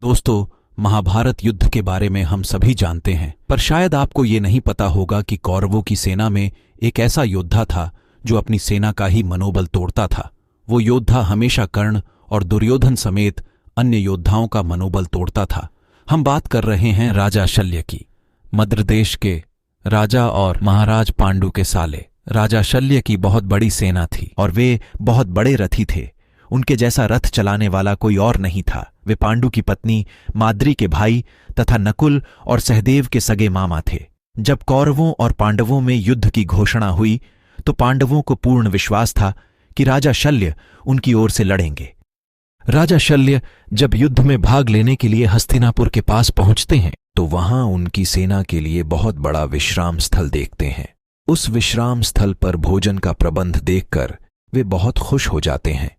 दोस्तों, महाभारत युद्ध के बारे में हम सभी जानते हैं, पर शायद आपको ये नहीं पता होगा कि कौरवों की सेना में एक ऐसा योद्धा था जो अपनी सेना का ही मनोबल तोड़ता था। वो योद्धा हमेशा कर्ण और दुर्योधन समेत अन्य योद्धाओं का मनोबल तोड़ता था। हम बात कर रहे हैं राजा शल्य की। मद्र देश के राजा और महाराज पांडु के साले राजा शल्य की बहुत बड़ी सेना थी और वे बहुत बड़े रथी थे। उनके जैसा रथ चलाने वाला कोई और नहीं था। वे पांडु की पत्नी माद्री के भाई तथा नकुल और सहदेव के सगे मामा थे। जब कौरवों और पांडवों में युद्ध की घोषणा हुई तो पांडवों को पूर्ण विश्वास था कि राजा शल्य उनकी ओर से लड़ेंगे। राजा शल्य जब युद्ध में भाग लेने के लिए हस्तिनापुर के पास पहुंचते हैं तो वहां उनकी सेना के लिए बहुत बड़ा विश्राम स्थल देखते हैं। उस विश्राम स्थल पर भोजन का प्रबंध देखकर वे बहुत खुश हो जाते हैं।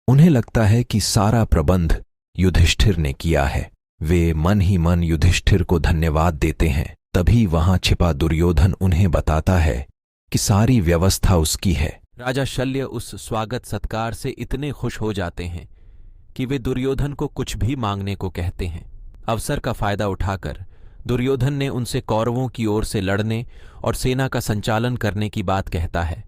उन्हें लगता है कि सारा प्रबंध युधिष्ठिर ने किया है। वे मन ही मन युधिष्ठिर को धन्यवाद देते हैं। तभी वहां छिपा दुर्योधन उन्हें बताता है कि सारी व्यवस्था उसकी है। राजा शल्य उस स्वागत सत्कार से इतने खुश हो जाते हैं कि वे दुर्योधन को कुछ भी मांगने को कहते हैं। अवसर का फायदा उठाकर दुर्योधन ने उनसे कौरवों की ओर से लड़ने और सेना का संचालन करने की बात कहता है।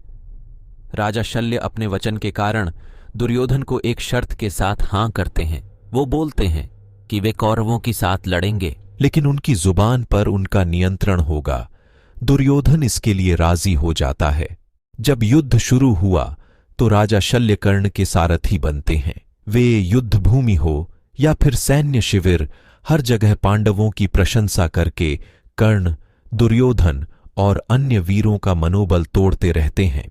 राजा शल्य अपने वचन के कारण दुर्योधन को एक शर्त के साथ हां करते हैं। वो बोलते हैं कि वे कौरवों के साथ लड़ेंगे, लेकिन उनकी जुबान पर उनका नियंत्रण होगा। दुर्योधन इसके लिए राजी हो जाता है। जब युद्ध शुरू हुआ तो राजा शल्य कर्ण के सारथी बनते हैं। वे युद्ध भूमि हो या फिर सैन्य शिविर, हर जगह पांडवों की प्रशंसा करके कर्ण, दुर्योधन और अन्य वीरों का मनोबल तोड़ते रहते हैं।